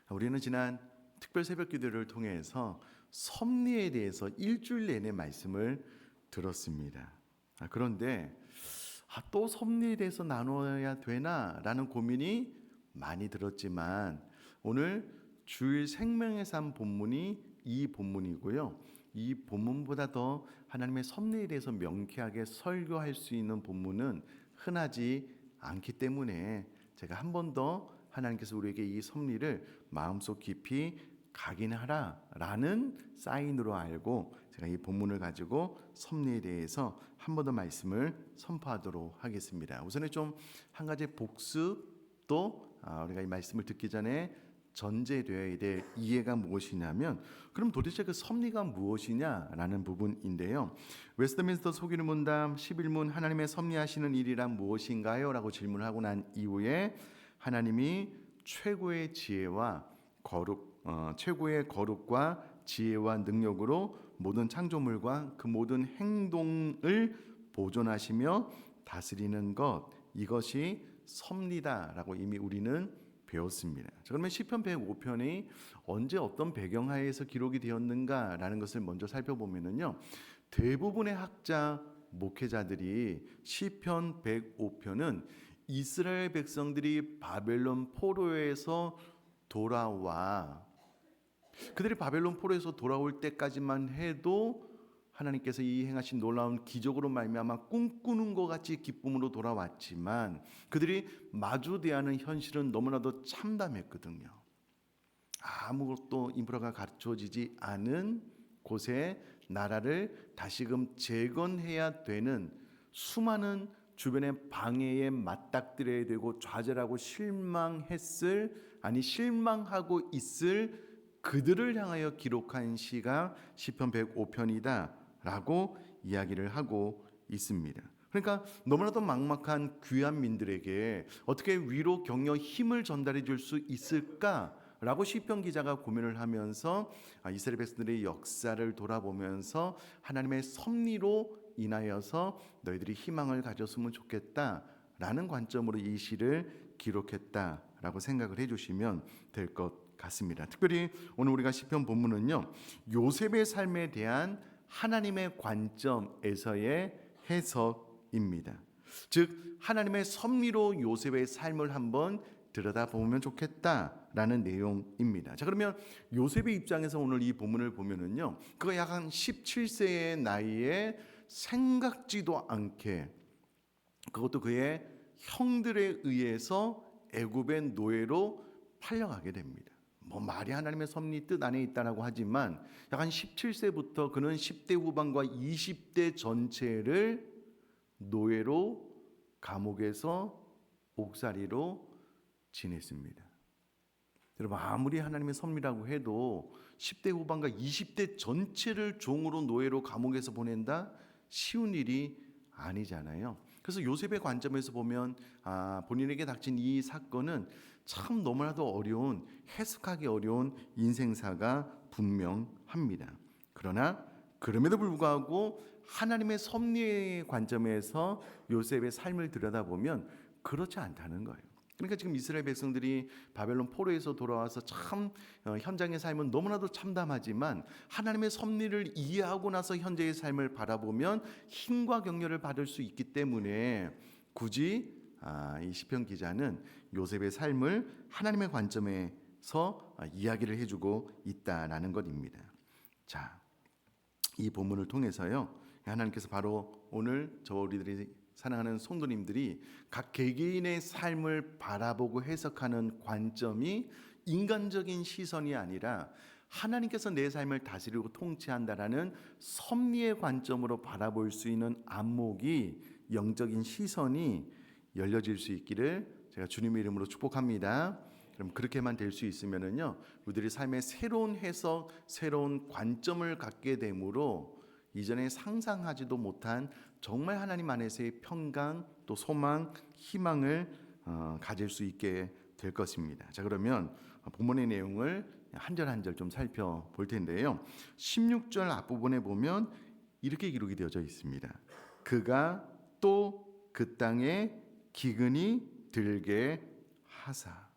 우리는 지난 특별 새벽 기도를 통해서 섭리에 대해서 일주일 내내 말씀을 들었습니다. 그런데 또 섭리에 대해서 나눠야 되나라는 고민이 많이 들었지만 오늘 주일 생명의 삶 본문이 이 본문이고요. 이 본문보다 더 하나님의 섭리에 대해서 명쾌하게 설교할 수 있는 본문은 흔하지 않기 때문에 제가 한 번 더 하나님께서 우리에게 이 섭리를 마음속 깊이 각인하라라는 사인으로 알고 제가 이 본문을 가지고 섭리에 대해서 한 번 더 말씀을 선포하도록 하겠습니다. 우선은 좀 한 가지 복습도 우리가 이 말씀을 듣기 전에 전제되어야 될 이해가 무엇이냐면 그럼 도대체 그 섭리가 무엇이냐라는 부분인데요. 웨스트민스터 소규모 문답 11문 하나님의 섭리하시는 일이란 무엇인가요? 라고 질문을 하고 난 이후에 하나님이 최고의 지혜와 최고의 거룩과 지혜와 능력으로 모든 창조물과 그 모든 행동을 보존하시며 다스리는 것, 이것이 섭리다라고 이미 우리는 배웠습니다. 자, 그러면 시편 105편이 언제 어떤 배경하에서 기록이 되었는가라는 것을 먼저 살펴보면요, 대부분의 학자 목회자들이 시편 105편은 이스라엘 백성들이 바벨론 포로에서 돌아와 그들이 바벨론 포로에서 돌아올 때까지만 해도 하나님께서 이 행하신 놀라운 기적으로 말미암아 꿈꾸는 것 같이 기쁨으로 돌아왔지만 그들이 마주 대하는 현실은 너무나도 참담했거든요. 아무것도 인프라가 갖춰지지 않은 곳에 나라를 다시금 재건해야 되는 수많은 주변의 방해에 맞닥뜨려야 되고 좌절하고 실망하고 있을 그들을 향하여 기록한 시가 시편 105편이다라고 이야기를 하고 있습니다. 그러니까 너무나도 막막한 귀한 민들에게 어떻게 위로 격려 힘을 전달해 줄 수 있을까라고 시편 기자가 고민을 하면서 이스라엘 백성들의 역사를 돌아보면서 하나님의 섭리로 인하여서 너희들이 희망을 가졌으면 좋겠다라는 관점으로 이 시를 기록했다라고 생각을 해주시면 될 것 같습니다. 특별히 오늘 우리가 시편 본문은요, 요셉의 삶에 대한 하나님의 관점에서의 해석입니다. 즉 하나님의 섭리로 요셉의 삶을 한번 들여다보면 좋겠다라는 내용입니다. 자, 그러면 요셉의 입장에서 오늘 이 본문을 보면은요, 그가 약 한 17세의 나이에 생각지도 않게 그것도 그의 형들에 의해서 애굽의 노예로 팔려가게 됩니다. 말이 하나님의 섭리 뜻 안에 있다라고 하지만 약 한 17세부터 그는 10대 후반과 20대 전체를 노예로 감옥에서 옥살이로 지냈습니다. 여러분, 아무리 하나님의 섭리라고 해도 10대 후반과 20대 전체를 종으로 노예로 감옥에서 보낸다? 쉬운 일이 아니잖아요. 그래서 요셉의 관점에서 보면 본인에게 닥친 이 사건은 참 너무나도 어려운, 해석하기 어려운 인생사가 분명합니다. 그러나 그럼에도 불구하고 하나님의 섭리의 관점에서 요셉의 삶을 들여다보면 그렇지 않다는 거예요. 그러니까 지금 이스라엘 백성들이 바벨론 포로에서 돌아와서 참 현장의 삶은 너무나도 참담하지만 하나님의 섭리를 이해하고 나서 현재의 삶을 바라보면 힘과 격려를 받을 수 있기 때문에 굳이 이 시편 기자는 요셉의 삶을 하나님의 관점에서 이야기를 해주고 있다라는 것입니다. 자, 이 본문을 통해서요, 하나님께서 바로 오늘 우리들이 사랑하는 성도님들이 각 개개인의 삶을 바라보고 해석하는 관점이 인간적인 시선이 아니라 하나님께서 내 삶을 다스리고 통치한다라는 섭리의 관점으로 바라볼 수 있는 안목이, 영적인 시선이 열려질 수 있기를 제가 주님의 이름으로 축복합니다. 그럼 그렇게만 될 수 있으면은요, 우리들의 삶의 새로운 해석, 새로운 관점을 갖게 되므로 이전에 상상하지도 못한 정말 하나님 안에서의 평강, 또 소망, 희망을 가질 수 있게 될 것입니다. 자, 그러면 본문의 내용을 한 절 한 절 좀 살펴볼 텐데요. 16절 앞부분에 보면 이렇게 기록이 되어져 있습니다. 그가 또 그 땅에 기근이 들게 하사.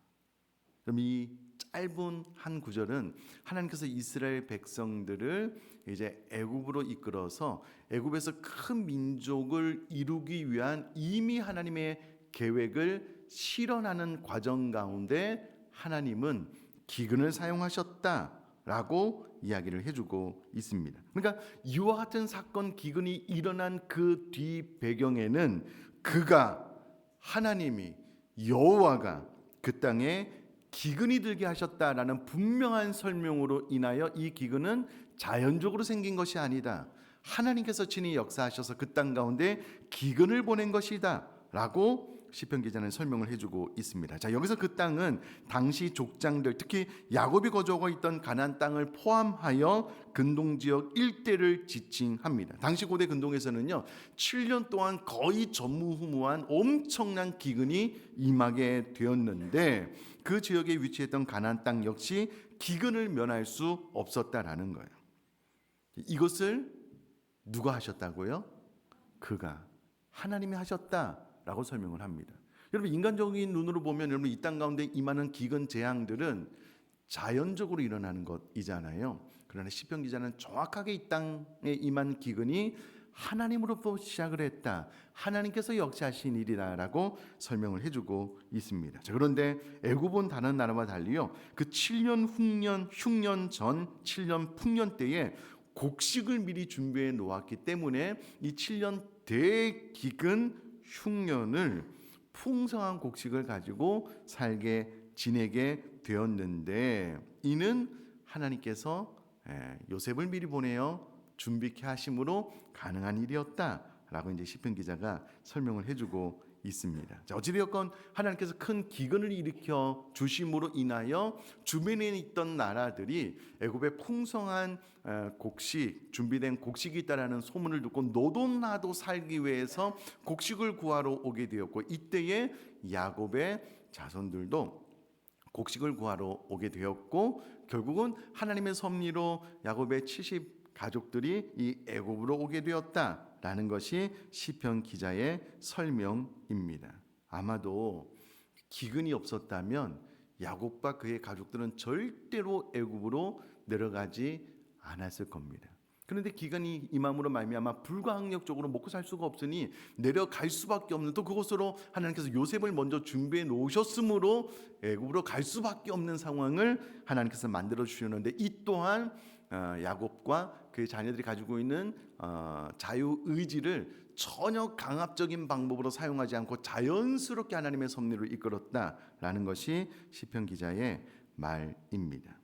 그럼 이 짧은 한 구절은 하나님께서 이스라엘 백성들을 이제 애굽으로 이끌어서 애굽에서 큰 민족을 이루기 위한 이미 하나님의 계획을 실현하는 과정 가운데 하나님은 기근을 사용하셨다라고 이야기를 해주고 있습니다. 그러니까 이와 같은 사건 기근이 일어난 그 뒤 배경에는 그가 하나님이 여호와가 그 땅에 기근이 들게 하셨다라는 분명한 설명으로 인하여 이 기근은 자연적으로 생긴 것이 아니다. 하나님께서 친히 역사하셔서 그 땅 가운데 기근을 보낸 것이다 라고 시편 기자는 설명을 해주고 있습니다. 자, 여기서 그 땅은 당시 족장들, 특히 야곱이 거주하고 있던 가나안 땅을 포함하여 근동 지역 일대를 지칭합니다. 당시 고대 근동에서는요 7년 동안 거의 전무후무한 엄청난 기근이 임하게 되었는데 그 지역에 위치했던 가나안 땅 역시 기근을 면할 수 없었다라는 거예요. 이것을 누가 하셨다고요? 그가 하나님이 하셨다라고 설명을 합니다. 여러분 인간적인 눈으로 보면 여러분 이 땅 가운데 임하는 기근 재앙들은 자연적으로 일어나는 것이잖아요. 그러나 시편 기자는 정확하게 이 땅에 임한 기근이 하나님으로부터 시작을 했다. 하나님께서 역사하신 일이다라고 설명을 해주고 있습니다. 자, 그런데 애굽은 다른 나라와 달리요. 그 7년 흉년 전 7년 풍년 때에 곡식을 미리 준비해 놓았기 때문에 이 7년 대기근 흉년을 풍성한 곡식을 가지고 살게 지내게 되었는데 이는 하나님께서 요셉을 미리 보내어 준비케 하심으로 가능한 일이었다라고 이제 시편 기자가 설명을 해주고 있습니다. 자, 어찌되었건 하나님께서 큰 기근을 일으켜 주심으로 인하여 주변에 있던 나라들이 애굽의 풍성한 곡식, 준비된 곡식이 있다라는 소문을 듣고 너도 나도 살기 위해서 곡식을 구하러 오게 되었고 이때에 야곱의 자손들도 곡식을 구하러 오게 되었고 결국은 하나님의 섭리로 야곱의 70 가족들이 이 애굽으로 오게 되었다라는 것이 시편 기자의 설명입니다. 아마도 기근이 없었다면 야곱과 그의 가족들은 절대로 애굽으로 내려가지 않았을 겁니다. 그런데 기근이 임함으로 말미암아 불가항력적으로 먹고 살 수가 없으니 내려갈 수밖에 없는 또 그곳으로 하나님께서 요셉을 먼저 준비해 놓으셨으므로 애굽으로 갈 수밖에 없는 상황을 하나님께서 만들어 주셨는데 이 또한 야곱과 그 자녀들이 가지고 있는 자유 의지를 전혀 강압적인 방법으로 사용하지 않고 자연스럽게 하나님의 섭리로 이끌었다라는 것이 시편 기자의 말입니다.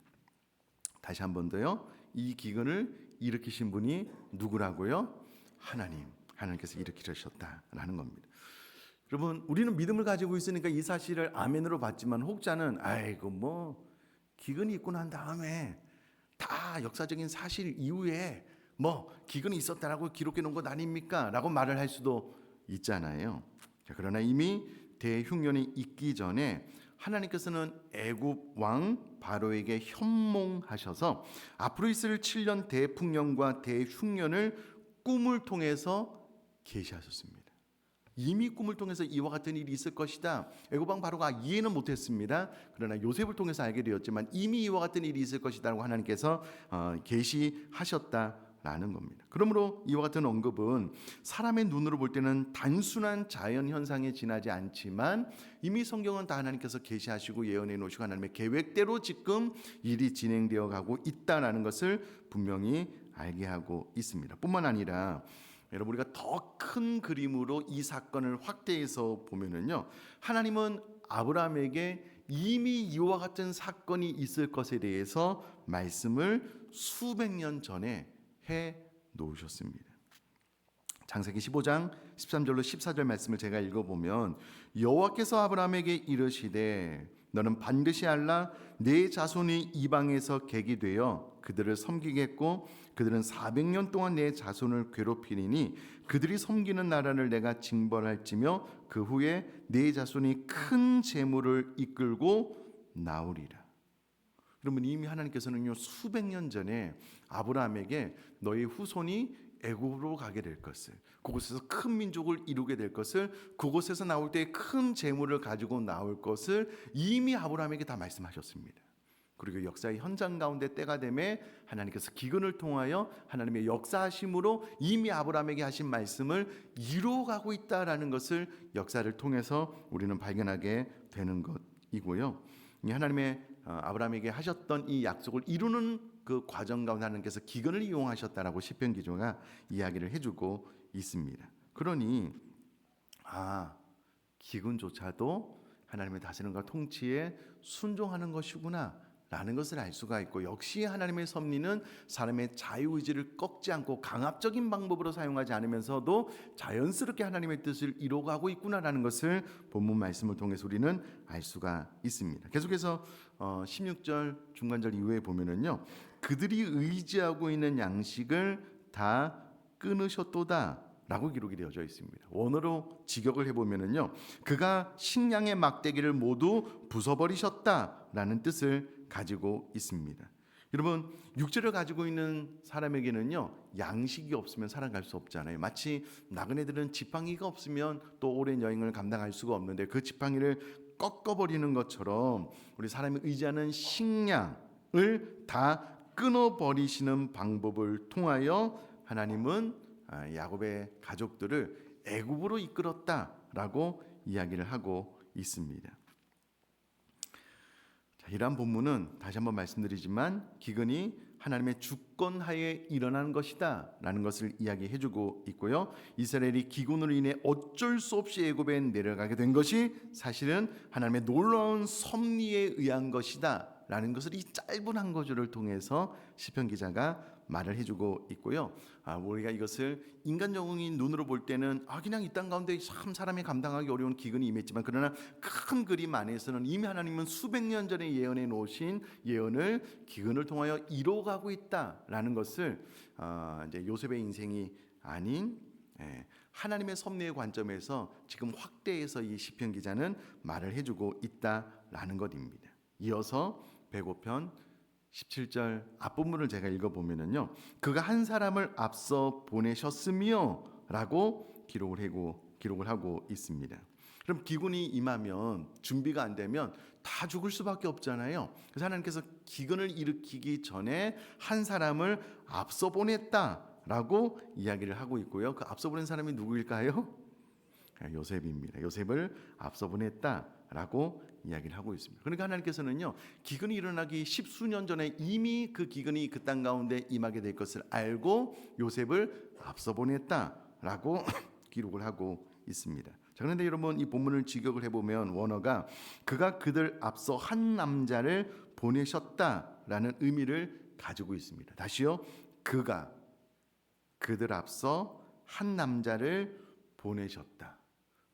다시 한 번 더요. 이 기근을 일으키신 분이 누구라고요? 하나님께서 일으키셨다라는 겁니다. 여러분 우리는 믿음을 가지고 있으니까 이 사실을 아멘으로 받지만 혹자는 아이고 뭐 기근이 있고 난 다음에 다 역사적인 사실 이후에 뭐 기근이 있었다라고 기록해 놓은 것 아닙니까? 라고 말을 할 수도 있잖아요. 자, 그러나 이미 대흉년이 있기 전에 하나님께서는 애굽 왕 바로에게 현몽하셔서 앞으로 있을 7년 대풍년과 대흉년을 꿈을 통해서 계시하셨습니다. 이미 꿈을 통해서 이와 같은 일이 있을 것이다. 애굽 왕 바로가 이해는 못했습니다. 그러나 요셉을 통해서 알게 되었지만 이미 이와 같은 일이 있을 것이다라고 하나님께서 계시하셨다라는 겁니다. 그러므로 이와 같은 언급은 사람의 눈으로 볼 때는 단순한 자연 현상에 지나지 않지만 이미 성경은 다 하나님께서 계시하시고 예언해 놓으시고 하나님의 계획대로 지금 일이 진행되어 가고 있다라는 것을 분명히 알게 하고 있습니다. 뿐만 아니라 여러분 우리가 더 큰 그림으로 이 사건을 확대해서 보면은요 하나님은 아브라함에게 이미 이와 같은 사건이 있을 것에 대해서 말씀을 수백 년 전에 해 놓으셨습니다. 창세기 15장 13절로 14절 말씀을 제가 읽어보면 여호와께서 아브라함에게 이르시되 너는 반드시 알라 내 자손이 이방에서 객이 되어 그들을 섬기겠고 그들은 400년 동안 내 자손을 괴롭히리니 그들이 섬기는 나라를 내가 징벌할지며 그 후에 내 자손이 큰 재물을 이끌고 나오리라. 그러면 이미 하나님께서는요 수백 년 전에 아브라함에게 너희 후손이 애굽으로 가게 될 것을, 그곳에서 큰 민족을 이루게 될 것을, 그곳에서 나올 때 큰 재물을 가지고 나올 것을 이미 아브라함에게 다 말씀하셨습니다. 그리고 역사의 현장 가운데 때가 되매 하나님께서 기근을 통하여 하나님의 역사하심으로 이미 아브라함에게 하신 말씀을 이루어가고 있다라는 것을 역사를 통해서 우리는 발견하게 되는 것이고요. 이 하나님의 아브라함에게 하셨던 이 약속을 이루는 그 과정 가운데 하나님께서 기근을 이용하셨다라고 시편 기조가 이야기를 해주고 있습니다. 그러니 기근조차도 하나님의 다스림과 통치에 순종하는 것이구나 라는 것을 알 수가 있고, 역시 하나님의 섭리는 사람의 자유의지를 꺾지 않고 강압적인 방법으로 사용하지 않으면서도 자연스럽게 하나님의 뜻을 이루어가고 있구나라는 것을 본문 말씀을 통해서 우리는 알 수가 있습니다. 계속해서 16절 중간절 이후에 보면은요, 그들이 의지하고 있는 양식을 다 끊으셨도다 라고 기록이 되어져 있습니다. 원어로 직역을 해보면은요, 그가 식량의 막대기를 모두 부숴버리셨다라는 뜻을 가지고 있습니다. 여러분, 육체를 가지고 있는 사람에게는요, 양식이 없으면 살아갈 수 없잖아요. 마치 나그네들은 지팡이가 없으면 또 오랜 여행을 감당할 수가 없는데 그 지팡이를 꺾어버리는 것처럼 우리 사람이 의지하는 식량을 다 끊어버리시는 방법을 통하여 하나님은 야곱의 가족들을 애굽으로 이끌었다라고 이야기를 하고 있습니다. 자, 이러한 본문은 다시 한번 말씀드리지만 기근이 하나님의 주권하에 일어난 것이다 라는 것을 이야기해주고 있고요. 이스라엘이 기근으로 인해 어쩔 수 없이 애굽에 내려가게 된 것이 사실은 하나님의 놀라운 섭리에 의한 것이다 라는 것을 이 짧은 한 구절을 통해서 시편 기자가 말을 해주고 있고요. 우리가 이것을 인간적인 눈으로 볼 때는 그냥 이 땅 가운데 참 사람이 감당하기 어려운 기근이 임했지만, 그러나 큰 그림 안에서는 이미 하나님은 수백 년 전에 예언해 놓으신 예언을 기근을 통하여 이루어가고 있다라는 것을 이제 요셉의 인생이 아닌 하나님의 섭리의 관점에서 지금 확대해서 이 시편 기자는 말을 해주고 있다라는 것입니다. 이어서 105편 17절 앞부분을 제가 읽어보면은요, 그가 한 사람을 앞서 보내셨으며 라고 기록을 하고 있습니다. 그럼 기근이 임하면, 준비가 안 되면 다 죽을 수밖에 없잖아요. 그래서 하나님께서 기근을 일으키기 전에 한 사람을 앞서 보냈다라고 이야기를 하고 있고요. 그 앞서 보낸 사람이 누구일까요? 요셉입니다. 요셉을 앞서 보냈다라고 이야기를 하고 있습니다. 그러니까 하나님께서는요, 기근이 일어나기 십수년 전에 이미 그 기근이 그 땅 가운데 임하게 될 것을 알고 요셉을 앞서 보냈다라고 기록을 하고 있습니다. 자, 그런데 여러분, 이 본문을 직역을 해보면 원어가 그가 그들 앞서 한 남자를 보내셨다라는 의미를 가지고 있습니다. 다시요, 그가 그들 앞서 한 남자를 보내셨다.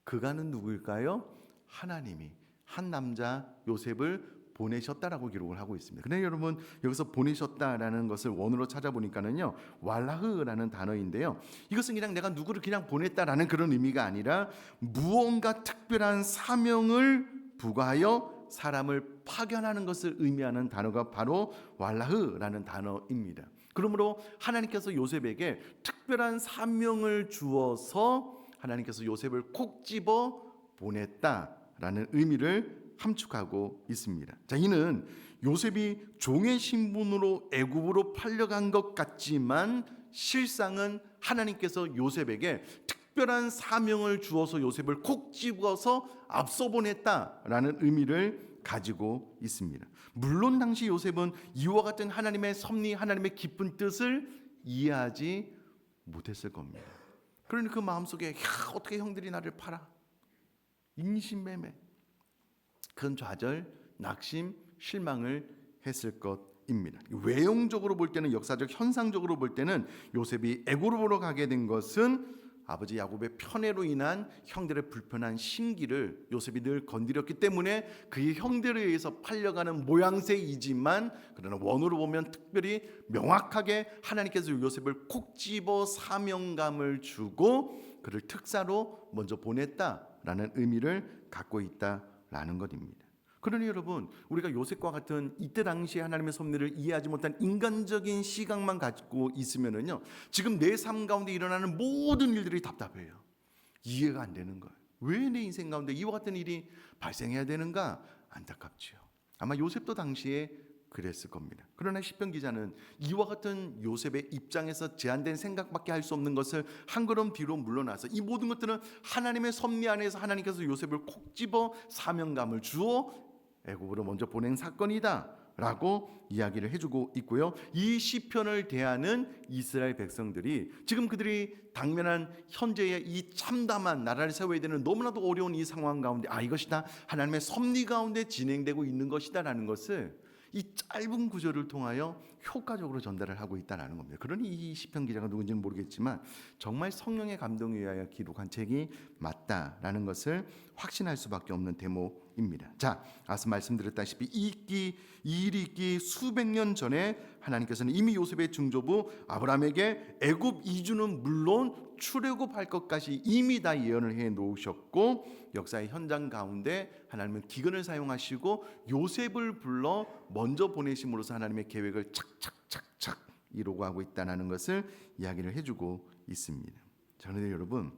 그가는 누구일까요? 하나님이 한 남자 요셉을 보내셨다라고 기록을 하고 있습니다. 근데 여러분, 여기서 보내셨다라는 것을 원어로 찾아보니까는요, 왈라흐라는 단어인데요, 이것은 그냥 내가 누구를 그냥 보냈다라는 그런 의미가 아니라 무언가 특별한 사명을 부과하여 사람을 파견하는 것을 의미하는 단어가 바로 왈라흐라는 단어입니다. 그러므로 하나님께서 요셉에게 특별한 사명을 주어서 하나님께서 요셉을 콕 집어 보냈다라는 의미를 함축하고 있습니다. 자, 이는 요셉이 종의 신분으로 애굽으로 팔려간 것 같지만 실상은 하나님께서 요셉에게 특별한 사명을 주어서 요셉을 콕 집어서 앞서 보냈다라는 의미를 가지고 있습니다. 물론 당시 요셉은 이와 같은 하나님의 섭리, 하나님의 깊은 뜻을 이해하지 못했을 겁니다. 그러니 그 마음속에 어떻게 형들이 나를 팔아? 인신매매, 그런 좌절, 낙심, 실망을 했을 것입니다. 외형적으로 볼 때는, 역사적 현상적으로 볼 때는 요셉이 애굽으로 가게 된 것은 아버지 야곱의 편애로 인한 형들의 불편한 심기를 요셉이 늘 건드렸기 때문에 그의 형들에 의해서 팔려가는 모양새이지만, 그러나 원어로 보면 특별히 명확하게 하나님께서 요셉을 콕 집어 사명감을 주고 그를 특사로 먼저 보냈다라는 의미를 갖고 있다라는 것입니다. 그러니 여러분, 우리가 요셉과 같은 이때 당시에 하나님의 섭리를 이해하지 못한 인간적인 시각만 갖고 있으면은요, 지금 내 삶 가운데 일어나는 모든 일들이 답답해요. 이해가 안 되는 거예요. 왜 내 인생 가운데 이와 같은 일이 발생해야 되는가? 안타깝지요. 아마 요셉도 당시에 그랬을 겁니다. 그러나 시편 기자는 이와 같은 요셉의 입장에서 제한된 생각밖에 할 수 없는 것을 한 걸음 뒤로 물러나서 이 모든 것들은 하나님의 섭리 안에서 하나님께서 요셉을 콕 집어 사명감을 주어 애국으로 먼저 보낸 사건이다 라고 이야기를 해주고 있고요. 이 시편을 대하는 이스라엘 백성들이 지금 그들이 당면한 현재의 이 참담한 나라를 세워야 되는 너무나도 어려운 이 상황 가운데 이것이 다 하나님의 섭리 가운데 진행되고 있는 것이다 라는 것을 이 짧은 구절을 통하여 효과적으로 전달을 하고 있다는 겁니다. 그러니 이 시편 기자가 누군지는 모르겠지만 정말 성령의 감동에 의하여 기록한 책이 맞다라는 것을 확신할 수밖에 없는 대목입니다. 자, 앞서 말씀드렸다시피 이 일이 있기 수백 년 전에 하나님께서는 이미 요셉의 증조부 아브라함에게 애굽 이주는 물론 출애굽할 것까지 이미 다 예언을 해 놓으셨고 역사의 현장 가운데 하나님은 기근을 사용하시고 요셉을 불러 먼저 보내심으로써 하나님의 계획을 착착착착 이루고 하고 있다는 것을 이야기를 해주고 있습니다. 자, 그런데 여러분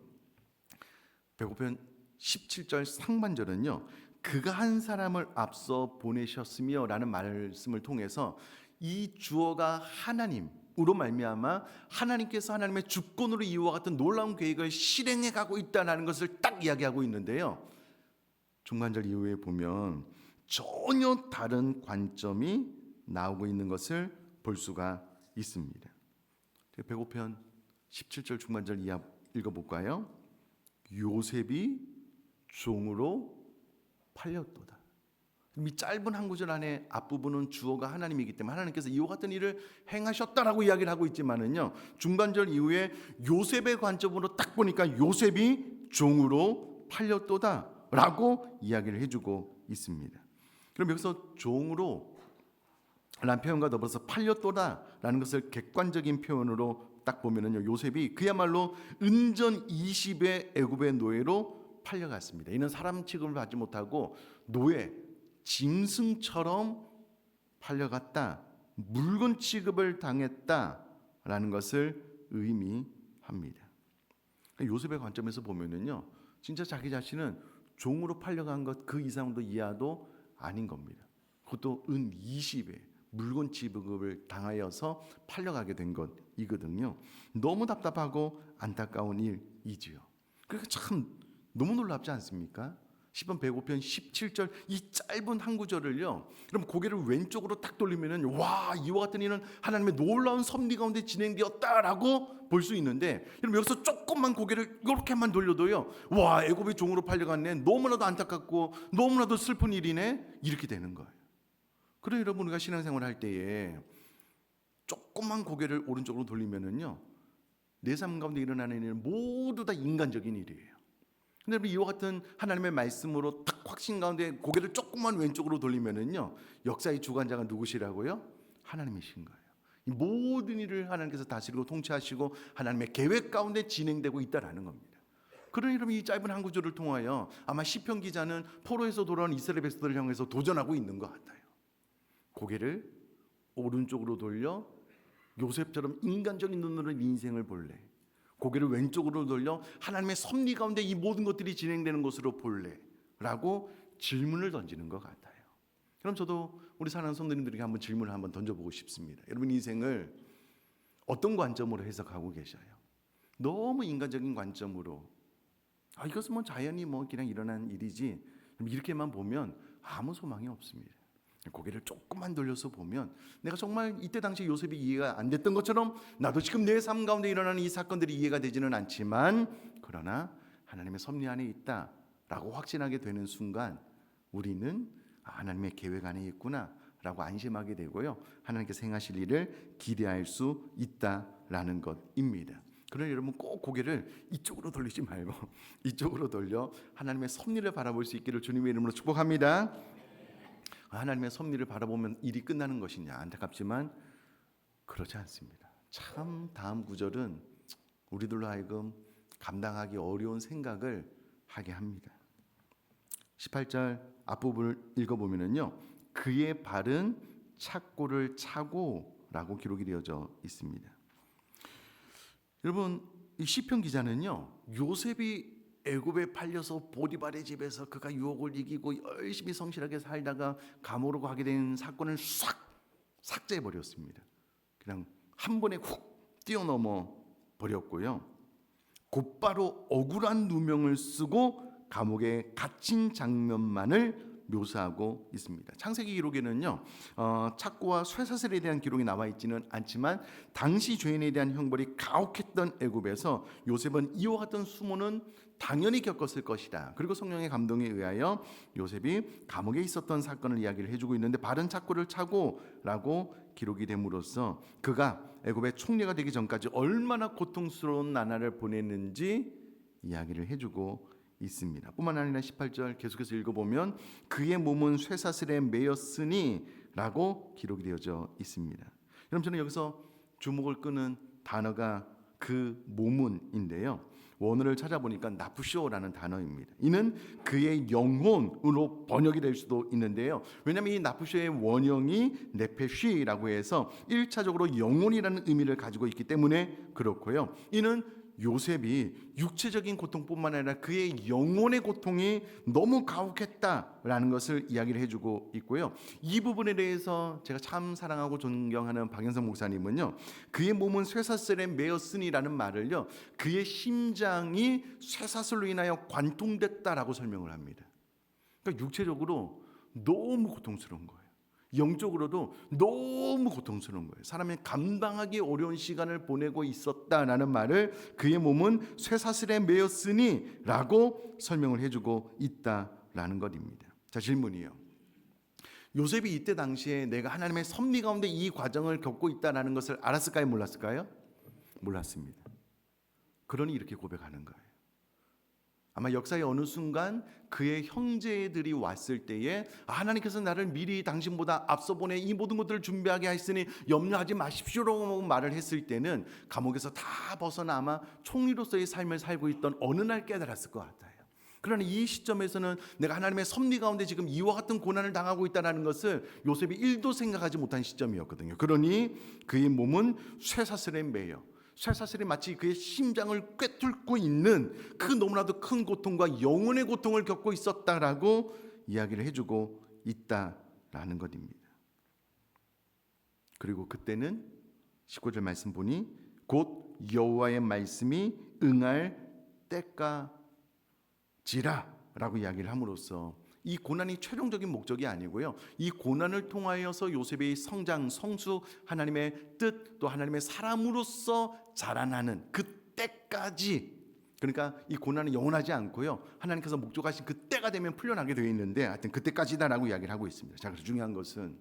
배고픈 17절 상반절은요, 그가 한 사람을 앞서 보내셨으며 라는 말씀을 통해서 이 주어가 하나님으로 말미암아 하나님께서 하나님의 주권으로 이와 같은 놀라운 계획을 실행해 가고 있다는 것을 딱 이야기하고 있는데요, 중반절 이후에 보면 전혀 다른 관점이 나오고 있는 것을 볼 수가 있습니다. 배고편 17절 중반절 읽어볼까요? 요셉이 종으로 팔렸도다. 이 짧은 한 구절 안에 앞부분은 주어가 하나님이기 때문에 하나님께서 이와 같은 일을 행하셨다라고 이야기를 하고 있지만은요, 중반절 이후에 요셉의 관점으로 딱 보니까 요셉이 종으로 팔렸도다라고 이야기를 해주고 있습니다. 그럼 여기서 종으로 라는 표현과 더불어서 팔렸도다라는 것을 객관적인 표현으로 딱 보면은요, 요셉이 그야말로 은전 20의 애굽의 노예로 팔려갔습니다. 이는 사람 취급을 받지 못하고 노예, 짐승처럼 팔려갔다, 물건 취급을 당했다라는 것을 의미합니다. 요셉의 관점에서 보면은요, 진짜 자기 자신은 종으로 팔려간 것 그 이상도 이하도 아닌 겁니다. 그것도 은 20에 물건 취급을 당하여서 팔려가게 된 것이거든요. 너무 답답하고 안타까운 일이지요. 그러니까 참 너무 놀랍지 않습니까? 시편 105편 17절 이 짧은 한 구절을요, 그럼 고개를 왼쪽으로 딱 돌리면은 와, 이와 같은 일은 하나님의 놀라운 섭리 가운데 진행되었다라고 볼 수 있는데, 그럼 여기서 조금만 고개를 이렇게만 돌려도요, 와, 애굽의 종으로 팔려갔네, 너무나도 안타깝고 너무나도 슬픈 일이네, 이렇게 되는 거예요. 그래 여러분, 우리가 신앙생활을 할 때에 조금만 고개를 오른쪽으로 돌리면은요, 내 삶 가운데 일어나는 일은 모두 다 인간적인 일이에요. 근데 이와 같은 하나님의 말씀으로 딱 확신 가운데 고개를 조금만 왼쪽으로 돌리면은요, 역사의 주관자가 누구시라고요? 하나님이신 거예요. 이 모든 일을 하나님께서 다스리고 통치하시고 하나님의 계획 가운데 진행되고 있다라는 겁니다. 그러니 여러분, 이 짧은 한 구절을 통하여 아마 시편 기자는 포로에서 돌아온 이스라엘 백성들을 향해서 도전하고 있는 것 같아요. 고개를 오른쪽으로 돌려 요셉처럼 인간적인 눈으로 인생을 볼래? 고개를 왼쪽으로 돌려 하나님의 섭리 가운데 이 모든 것들이 진행되는 것으로 볼래? 라고 질문을 던지는 것 같아요. 그럼 저도 우리 사랑하는 성도님들에게 한번 질문을 한번 던져보고 싶습니다. 여러분 인생을 어떤 관점으로 해석하고 계셔요? 너무 인간적인 관점으로 이것은 뭐 자연히 뭐 그냥 일어난 일이지, 이렇게만 보면 아무 소망이 없습니다. 고개를 조금만 돌려서 보면 내가 정말 이때 당시 요셉이 이해가 안 됐던 것처럼 나도 지금 내 삶 가운데 일어나는 이 사건들이 이해가 되지는 않지만, 그러나 하나님의 섭리 안에 있다라고 확신하게 되는 순간 우리는 하나님의 계획 안에 있구나 라고 안심하게 되고요, 하나님께서 행하실 일을 기대할 수 있다라는 것입니다. 그러나 여러분 꼭 고개를 이쪽으로 돌리지 말고 이쪽으로 돌려 하나님의 섭리를 바라볼 수 있기를 주님의 이름으로 축복합니다. 하나님의 섭리를 바라보면 일이 끝나는 것이냐? 안타깝지만 그렇지 않습니다. 참 다음 구절은 우리들로 하여금 감당하기 어려운 생각을 하게 합니다. 18절 앞부분을 읽어보면요, 그의 발은 착고를 차고 라고 기록이 되어져 있습니다. 여러분, 이 시편 기자는요, 요셉이 애굽에 팔려서 보디발의 집에서 그가 유혹을 이기고 열심히 성실하게 살다가 감옥으로 가게 된 사건을 싹 삭제해 버렸습니다. 그냥 한 번에 훅 뛰어넘어 버렸고요. 곧바로 억울한 누명을 쓰고 감옥에 갇힌 장면만을 묘사하고 있습니다. 창세기 기록에는요, 착고와 쇠사슬에 대한 기록이 나와 있지는 않지만 당시 죄인에 대한 형벌이 가혹했던 애굽에서 요셉은 이와 같은 수모는 당연히 겪었을 것이다. 그리고 성령의 감동에 의하여 요셉이 감옥에 있었던 사건을 이야기를 해주고 있는데, 바른 착고를 차고라고 기록이 됨으로써 그가 애굽의 총리가 되기 전까지 얼마나 고통스러운 나날을 보냈는지 이야기를 해주고 있습니다. 뿐만 아니라 18절 계속해서 읽어보면 그의 몸은 쇠사슬에 매였으니 라고 기록이 되어져 있습니다. 여러분, 저는 여기서 주목을 끄는 단어가 그 몸은인데요, 원어를 찾아보니까 나프쇼라는 단어입니다. 이는 그의 영혼으로 번역이 될 수도 있는데요, 왜냐하면 이 나프쇼의 원형이 네페쉬라고 해서 1차적으로 영혼이라는 의미를 가지고 있기 때문에 그렇고요, 이는 요셉이 육체적인 고통뿐만 아니라 그의 영혼의 고통이 너무 가혹했다라는 것을 이야기를 해주고 있고요. 이 부분에 대해서 제가 참 사랑하고 존경하는 박영선 목사님은요, 그의 몸은 쇠사슬에 매였으니라는 말을요, 그의 심장이 쇠사슬로 인하여 관통됐다라고 설명을 합니다. 그러니까 육체적으로 너무 고통스러운 거예요. 영적으로도 너무 고통스러운 거예요. 사람이 감당하기 어려운 시간을 보내고 있었다라는 말을 그의 몸은 쇠사슬에 매였으니 라고 설명을 해주고 있다라는 것입니다. 자, 질문이요. 요셉이 이때 당시에 내가 하나님의 섭리 가운데 이 과정을 겪고 있다라는 것을 알았을까요? 몰랐을까요? 몰랐습니다. 그러니 이렇게 고백하는 거예요. 아마 역사의 어느 순간 그의 형제들이 왔을 때에 하나님께서 나를 미리 당신보다 앞서 보내 이 모든 것들을 준비하게 하시니 염려하지 마십시오라고 말을 했을 때는 감옥에서 다 벗어나 아마 총리로서의 삶을 살고 있던 어느 날 깨달았을 것 같아요. 그러나 이 시점에서는 내가 하나님의 섭리 가운데 지금 이와 같은 고난을 당하고 있다는 것을 요셉이 1도 생각하지 못한 시점이었거든요. 그러니 그의 몸은 쇠사슬에 매여, 쇠사슬이 마치 그의 심장을 꿰뚫고 있는 그 너무나도 큰 고통과 영혼의 고통을 겪고 있었다라고 이야기를 해주고 있다라는 것입니다. 그리고 그때는 19절 말씀 보니 곧 여호와의 말씀이 응할 때까지라라고 이야기를 함으로써 이 고난이 최종적인 목적이 아니고요, 이 고난을 통하여서 요셉의 성장, 성수, 하나님의 뜻, 또 하나님의 사람으로서 자라나는 그 때까지, 그러니까 이 고난은 영원하지 않고요, 하나님께서 목적하신 그 때가 되면 풀려나게 되어 있는데 하여튼 그때까지다라고 이야기를 하고 있습니다. 자, 그래서 중요한 것은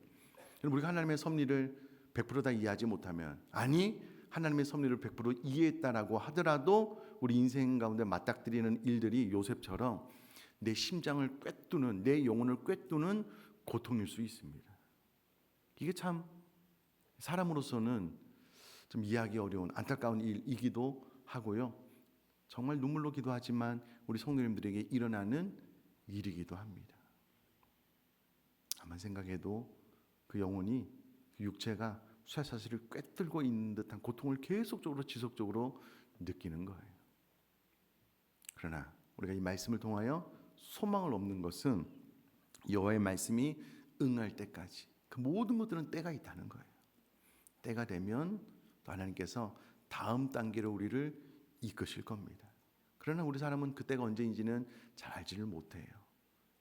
우리가 하나님의 섭리를 100% 다 이해하지 못하면, 아니 하나님의 섭리를 100% 이해했다라고 하더라도 우리 인생 가운데 맞닥뜨리는 일들이 요셉처럼 내 심장을 꿰뚫는, 내 영혼을 꿰뚫는 고통일 수 있습니다. 이게 참 사람으로서는 좀 이해하기 어려운 안타까운 일이기도 하고요, 정말 눈물로 기도하지만 우리 성도님들에게 일어나는 일이기도 합니다. 가만 생각해도 그 영혼이, 그 육체가 쇠사슬을 꿰뚫고 있는 듯한 고통을 계속적으로 지속적으로 느끼는 거예요. 그러나 우리가 이 말씀을 통하여 소망을 얻는 것은 여호와의 말씀이 응할 때까지, 그 모든 것들은 때가 있다는 거예요. 때가 되면 또 하나님께서 다음 단계로 우리를 이끄실 겁니다. 그러나 우리 사람은 그때가 언제인지는 잘 알지를 못해요.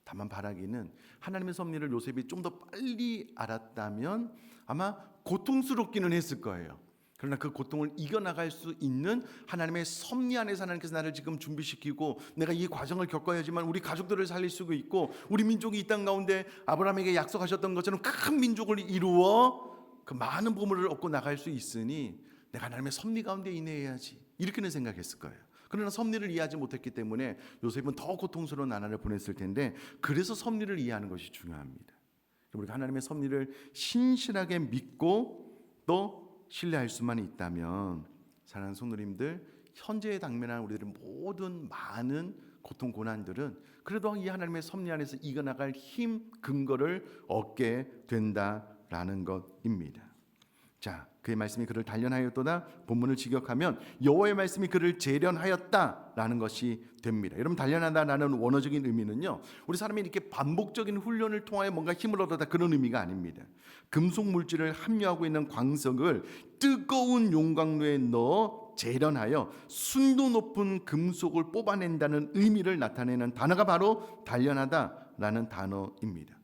다만 바라기는 하나님의 섭리를 요셉이 좀 더 빨리 알았다면 아마 고통스럽기는 했을 거예요. 그러나 그 고통을 이겨나갈 수 있는 하나님의 섭리 안에서 하나님께서 나를 지금 준비시키고 내가 이 과정을 겪어야지만 우리 가족들을 살릴 수 있고 우리 민족이 이 땅 가운데 아브라함에게 약속하셨던 것처럼 큰 민족을 이루어 그 많은 보물을 얻고 나갈 수 있으니 내가 하나님의 섭리 가운데 인해해야지, 이렇게는 생각했을 거예요. 그러나 섭리를 이해하지 못했기 때문에 요셉은 더 고통스러운 나날을 보냈을 텐데, 그래서 섭리를 이해하는 것이 중요합니다. 우리가 하나님의 섭리를 신실하게 믿고 또 신뢰할 수만 있다면, 사랑하는 성도님들, 현재에 당면한 우리들의 모든 많은 고통 고난들은 그래도 이 하나님의 섭리 안에서 이겨나갈 힘, 근거를 얻게 된다라는 것입니다. 자, 그의 말씀이 그를 단련하였도다. 본문을 직역하면 여호와의 말씀이 그를 재련하였다라는 것이 됩니다. 여러분, 단련하다라는 원어적인 의미는요, 우리 사람이 이렇게 반복적인 훈련을 통하여 뭔가 힘을 얻었다, 그런 의미가 아닙니다. 금속 물질을 함유하고 있는 광석을 뜨거운 용광로에 넣어 재련하여 순도 높은 금속을 뽑아낸다는 의미를 나타내는 단어가 바로 단련하다라는 단어입니다.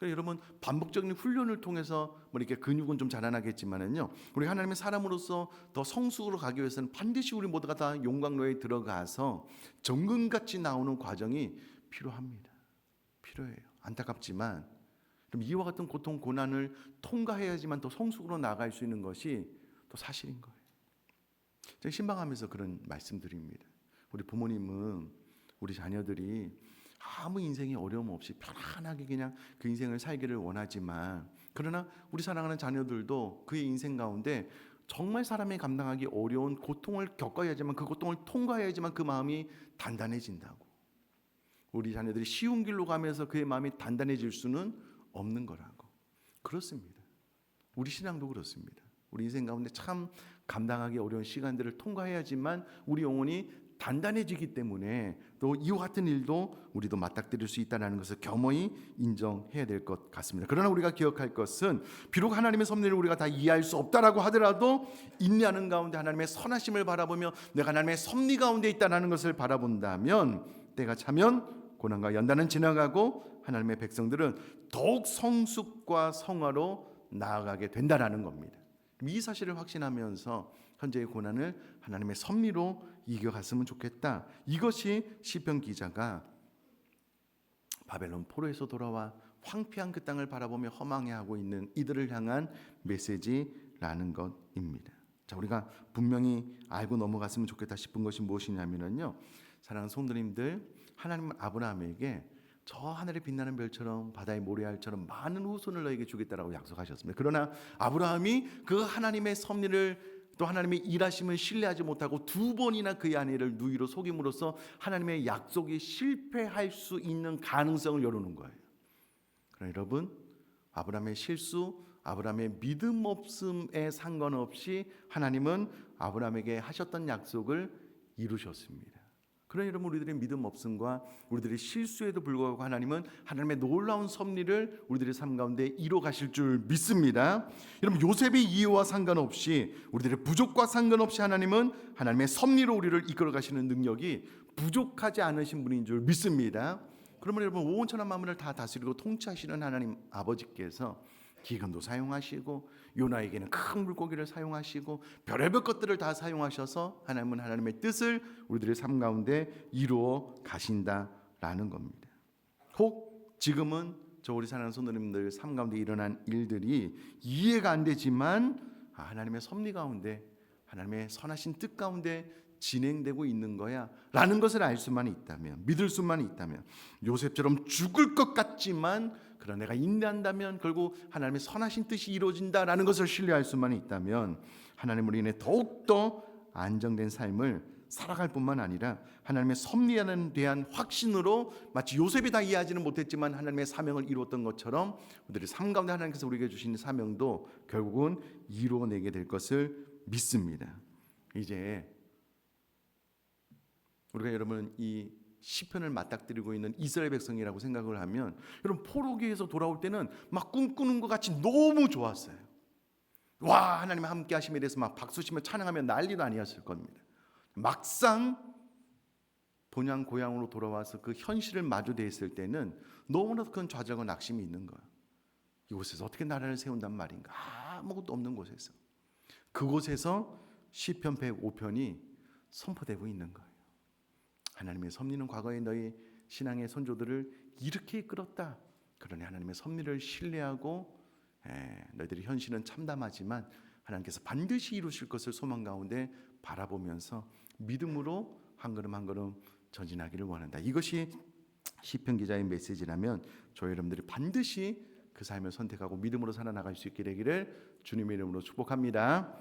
여러분, 반복적인 훈련을 통해서 뭐 이렇게 근육은 좀 자라나겠지만은요, 우리 하나님의 사람으로서 더 성숙으로 가기 위해서는 반드시 우리 모두가 다 용광로에 들어가서 정금같이 나오는 과정이 필요합니다. 필요해요. 안타깝지만 그럼 이와 같은 고통 고난을 통과해야지만 더 성숙으로 나아갈 수 있는 것이 또 사실인 거예요. 제가 신방하면서 그런 말씀드립니다. 우리 부모님은 우리 자녀들이 아무 인생에 어려움 없이 편안하게 그냥 그 인생을 살기를 원하지만, 그러나 우리 사랑하는 자녀들도 그의 인생 가운데 정말 사람이 감당하기 어려운 고통을 겪어야지만, 그 고통을 통과해야지만 그 마음이 단단해진다고. 우리 자녀들이 쉬운 길로 가면서 그의 마음이 단단해질 수는 없는 거라고. 그렇습니다. 우리 신앙도 그렇습니다. 우리 인생 가운데 참 감당하기 어려운 시간들을 통과해야지만 우리 영혼이 단단해지기 때문에 또 이와 같은 일도 우리도 맞닥뜨릴 수 있다는 것을 겸허히 인정해야 될 것 같습니다. 그러나 우리가 기억할 것은, 비록 하나님의 섭리를 우리가 다 이해할 수 없다라고 하더라도 인내하는 가운데 하나님의 선하심을 바라보며 내가 하나님의 섭리 가운데 있다는 것을 바라본다면, 때가 차면 고난과 연단은 지나가고 하나님의 백성들은 더욱 성숙과 성화로 나아가게 된다라는 겁니다. 이 사실을 확신하면서 현재의 고난을 하나님의 섭리로 이겨갔으면 좋겠다. 이것이 시편 기자가 바벨론 포로에서 돌아와 황폐한 그 땅을 바라보며 허망해하고 있는 이들을 향한 메시지라는 것입니다. 자, 우리가 분명히 알고 넘어갔으면 좋겠다 싶은 것이 무엇이냐면요, 사랑하는 성도님들, 하나님은 아브라함에게 저 하늘에 빛나는 별처럼 바다의 모래알처럼 많은 후손을 너에게 주겠다라고 약속하셨습니다. 그러나 아브라함이 그 하나님의 섭리를, 또 하나님의 일하심을 신뢰하지 못하고 두 번이나 그의 아내를 누이로 속임으로써 하나님의 약속이 실패할 수 있는 가능성을 열어놓은 거예요. 그러나 여러분, 아브라함의 실수, 아브라함의 믿음 없음에 상관없이 하나님은 아브라함에게 하셨던 약속을 이루셨습니다. 그러나 여러분, 우리들의 믿음 없음과 우리들의 실수에도 불구하고 하나님은 하나님의 놀라운 섭리를 우리들의 삶 가운데 이뤄 가실 줄 믿습니다. 여러분, 요셉의 이유와 상관없이, 우리들의 부족과 상관없이 하나님은 하나님의 섭리로 우리를 이끌어 가시는 능력이 부족하지 않으신 분인 줄 믿습니다. 그러면 여러분, 온 천하 만물을 다 다스리고 통치하시는 하나님 아버지께서 기근도 사용하시고 요나에게는 큰 물고기를 사용하시고 별의별 것들을 다 사용하셔서 하나님은 하나님의 뜻을 우리들의 삶 가운데 이루어 가신다라는 겁니다. 혹 지금은 저 우리 사랑하는 성도님들 삶 가운데 일어난 일들이 이해가 안 되지만 하나님의 섭리 가운데, 하나님의 선하신 뜻 가운데 진행되고 있는 거야 라는 것을 알 수만 있다면, 믿을 수만 있다면, 요셉처럼 죽을 것 같지만 그러나 내가 인내한다면 결국 하나님의 선하신 뜻이 이루어진다라는 것을 신뢰할 수만 있다면, 하나님으로 인해 더욱더 안정된 삶을 살아갈 뿐만 아니라 하나님의 섭리에 대한 확신으로, 마치 요셉이 다 이해하지는 못했지만 하나님의 사명을 이루었던 것처럼 우리들의 삶 가운데 하나님께서 우리에게 주신 사명도 결국은 이루어내게 될 것을 믿습니다. 이제 우리가 여러분 이 시편을 맞닥뜨리고 있는 이스라엘 백성이라고 생각을 하면, 여러분 포로기에서 돌아올 때는 막 꿈꾸는 것 같이 너무 좋았어요. 와, 하나님 함께 하심에 대해서 막 박수치며 찬양하며 난리도 아니었을 겁니다. 막상 본향 고향으로 돌아와서 그 현실을 마주대했을 때는 너무나도 큰 좌절과 낙심이 있는 거예요. 이곳에서 어떻게 나라를 세운단 말인가, 아무것도 없는 곳에서. 그곳에서 시편 105편이 선포되고 있는 거예요. 하나님의 섭리는 과거에 너희 신앙의 선조들을 이렇게 이끌었다. 그러니 하나님의 섭리를 신뢰하고, 너희들의 현실은 참담하지만 하나님께서 반드시 이루실 것을 소망 가운데 바라보면서 믿음으로 한 걸음 한 걸음 전진하기를 원한다. 이것이 시편 기자의 메시지라면 저희 여러분들이 반드시 그 삶을 선택하고 믿음으로 살아나갈 수 있게 되기를 주님의 이름으로 축복합니다.